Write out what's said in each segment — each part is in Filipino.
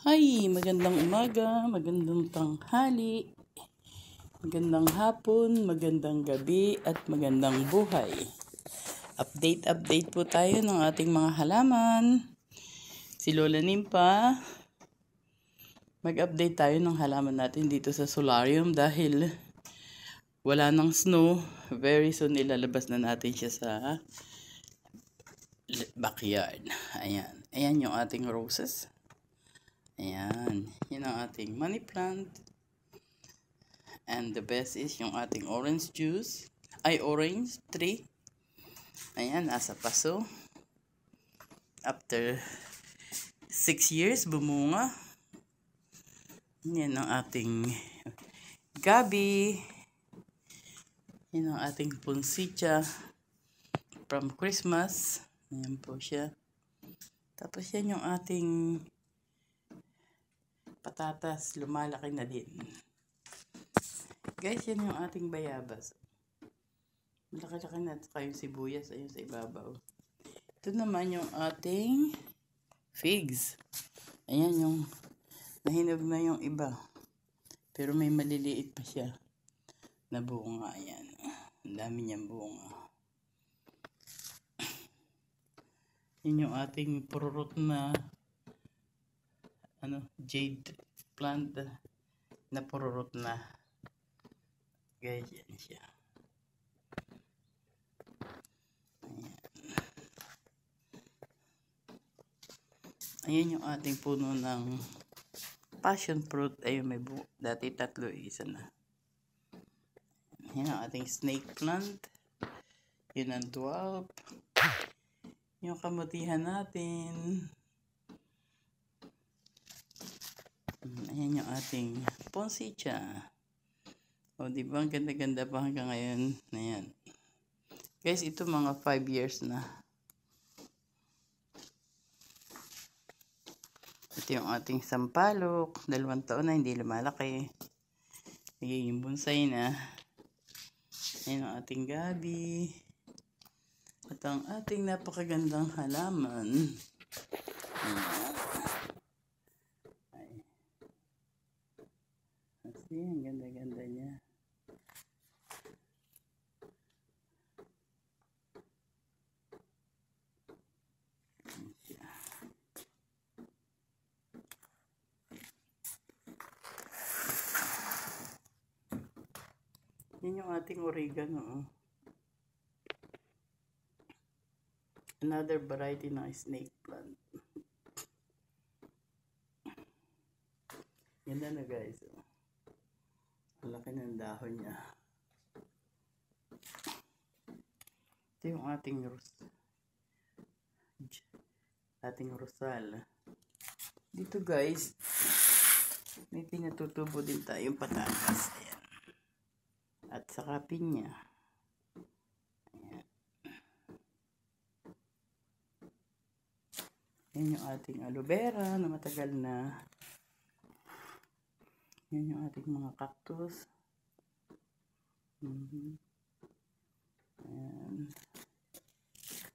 Hi, magandang umaga, magandang tanghali, magandang hapon, magandang gabi, at magandang buhay. Update po tayo ng ating mga halaman. Si Lola Nimpa, mag-update tayo ng halaman natin dito sa solarium dahil wala nang snow. Very soon ilalabas na natin siya sa backyard. Ayan yung ating roses. Ayan, yun ang ating money plant. And the best is yung ating orange juice. Orange tree. Ayan, nasa paso. After 6 years, bumunga. Yan ang ating gabi. Yan ang ating punsitya from Christmas. Ayan po siya. Tapos yan yung ating patatas, lumalaki na din. Guys, yan yung ating bayabas. Malaki-laki na. Saka yung sibuyas, ayun sa ibabaw. Ito naman yung ating figs. Ayan yung nahinog na yung iba. Pero may maliliit pa siya na bunga. Ayan. Ang dami niyang bunga. Yan yung ating pururot na jade plant na pururot na. Guys, yan siya. Ayan yung ating puno ng passion fruit. Ayun, may dati 3, isa na. Ayan ang ating snake plant. Yun ang 12. Yung kamutihan natin. Ayan yung ating poncitsia. O, diba? Ang ganda-ganda pa hanggang ngayon. Ayan. Guys, ito mga 5 years na. Ito yung ating sampalok. 2 taon na, hindi lumalaki. Nagiging bonsai na. Ayan ang ating gabi. At ang ating napakagandang halaman. Ayan. Kasi, ang ganda-ganda niya. Yan yung ating oregano. Another variety ng snake plant. Ganda na guys. Ang laki ng dahon niya. Ito yung ating rosal. Dito guys, may pinatutubo din tayong patatas. Ayan. At saka pinya. Ayan. Yan yung ating aloe vera na matagal na. Yan yung ating mga cactus. Ayan.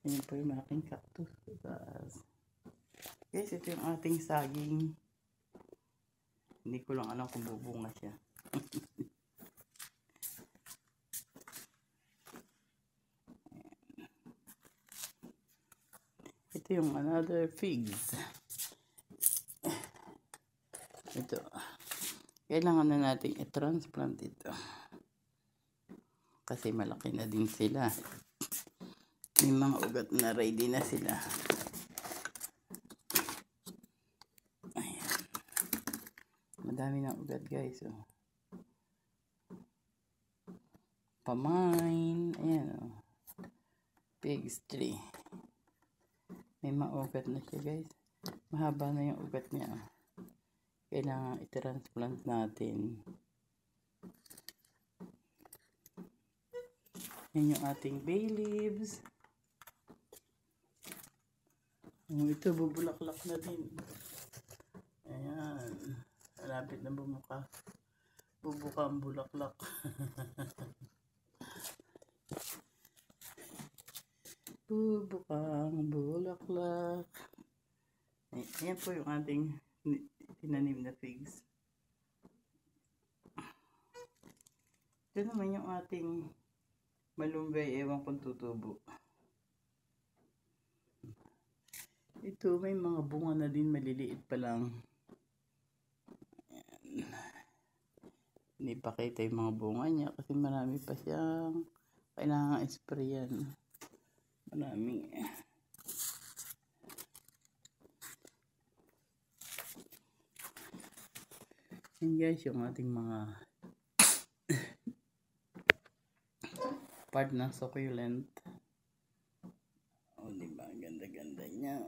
Yan po yung ating cactus. Guys, ito yung ating saging. Hindi ko lang alam kung bubunga siya. Ito yung another figs. Ito. Kailangan na natin i-transplant ito. Kasi malaki na din sila. May mga ugat na ready na sila. Ayan. Madami ng ugat guys. Oh. Pamine. Ayan oh. Pigs tree. May mga ugat na siya guys. Mahaba na yung ugat niya. Kailangan i-transplant natin. Yan yung ating bay leaves. Ito bubulaklak na din. Ayan. Malapit na bumuka. Bubuka ang bulaklak. Bubuka ang bulaklak. Ayan po yung ating tinanim na figs. Ito naman yung ating malunggay, ewan kung tutubo. Ito may mga bunga na din, maliliit pa lang. Ayan. Hindi pa kita yung mga bunga niya kasi marami pa siyang kailangan sprayan. Marami. Yan guys, yung ating mga part ng succulent. O, diba? Ganda-ganda niya.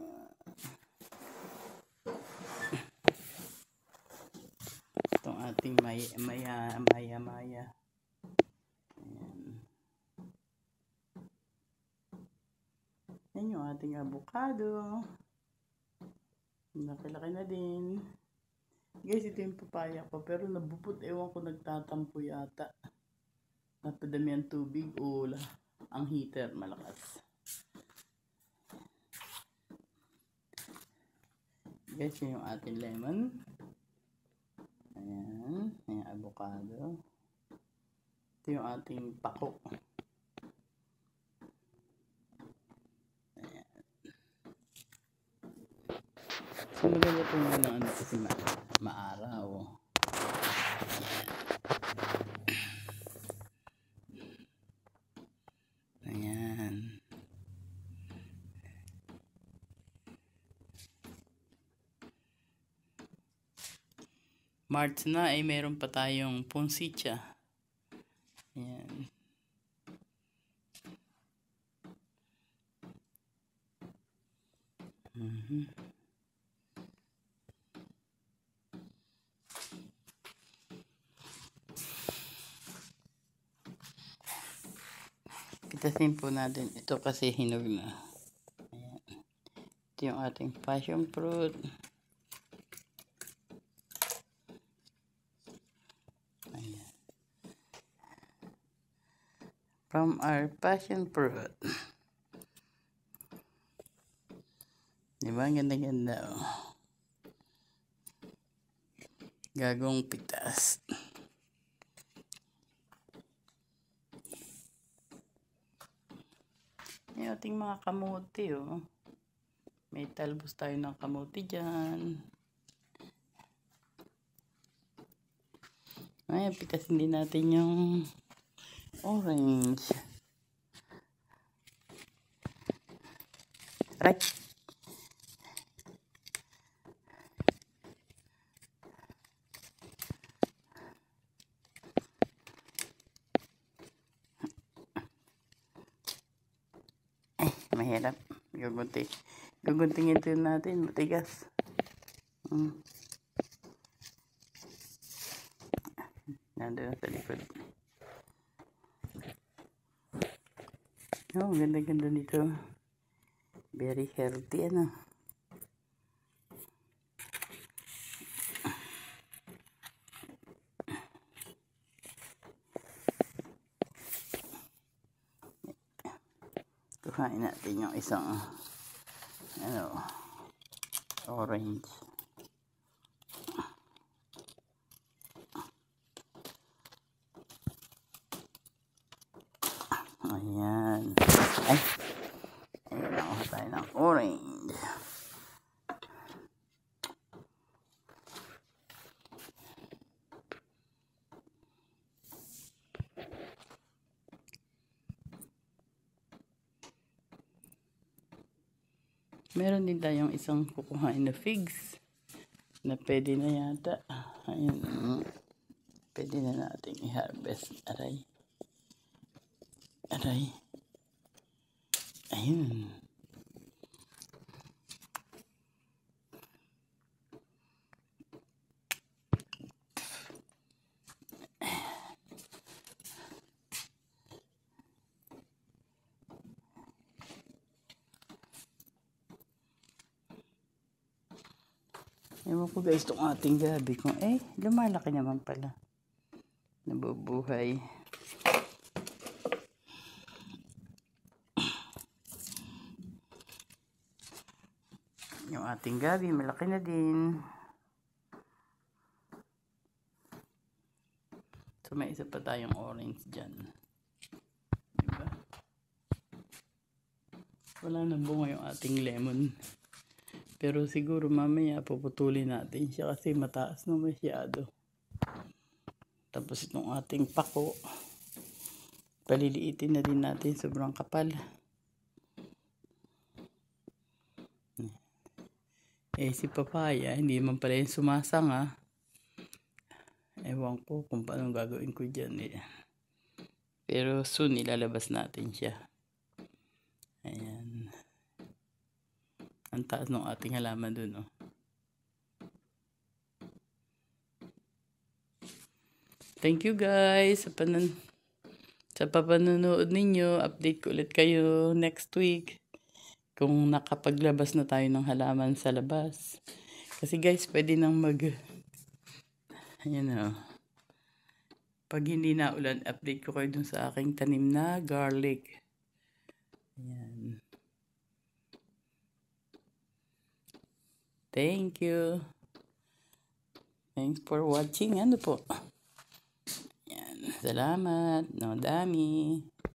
Itong ating maya. Ayan. Yan yung ating avocado. Laki-laki na din. Guys, ito yung papaya ko. Pero nabupot, ewan ko, nagtatampo yata. Napadami ang tubig o ang heater malakas. Guys, yun yung ating lemon. Ayan. Ayan, avocado. Ito yung ating pako. Ayan. So, maganda po nga ng ano kasi maaraw. Ayan. March na ay meron pa tayong punsitsa. Ayan. Pitasin po natin ito kasi hinog na. Ayan. Ito yung ating passion fruit. Ayan. From our passion fruit. Diba? Ganda-ganda. Oh. Gagong pitas. Yung ating mga kamuti, oh. May talbos tayo ng kamuti dyan. Ayan, pitasin din natin yung orange. Right. Mahirap. Guguntingin ito natin. Matigas. Nandun sa likod. Oh, ganda-ganda nito. Very healthy, ano. Kuhain natin yung isang orange. Ayan. Ay, ayun ako tayo ng orange. Meron din tayong isang kukuhain na figs na pwede na yata. Ayun. Pwede na natin i-harvest. Aray. Ayun. Ewan ko guys, itong ating gabi kung lumalaki naman pala. Nabubuhay. Yung ating gabi, malaki na din. So, may isa pa tayong orange dyan. Diba? Wala na bunga yung ating lemon. Pero siguro mamaya puputulin natin siya kasi mataas na masyado. Tapos itong ating pako, paliliitin na din natin, sobrang kapal. Si papaya, hindi man pala yung sumasanga. Ewan ko kung paano gagawin ko dyan Pero soon ilalabas natin siya. Ayan. Ang taas ng ating halaman dun, oh. Thank you guys sa papanonood ninyo. Update ko ulit kayo next week kung nakapaglabas na tayo ng halaman sa labas. Kasi guys, pwede nang ayan, oh. Pag hindi na ulan, update ko kayo dun sa aking tanim na garlic. Ayan. Thank you. Thanks for watching. Ano po? Ayan. Salamat. No, dami.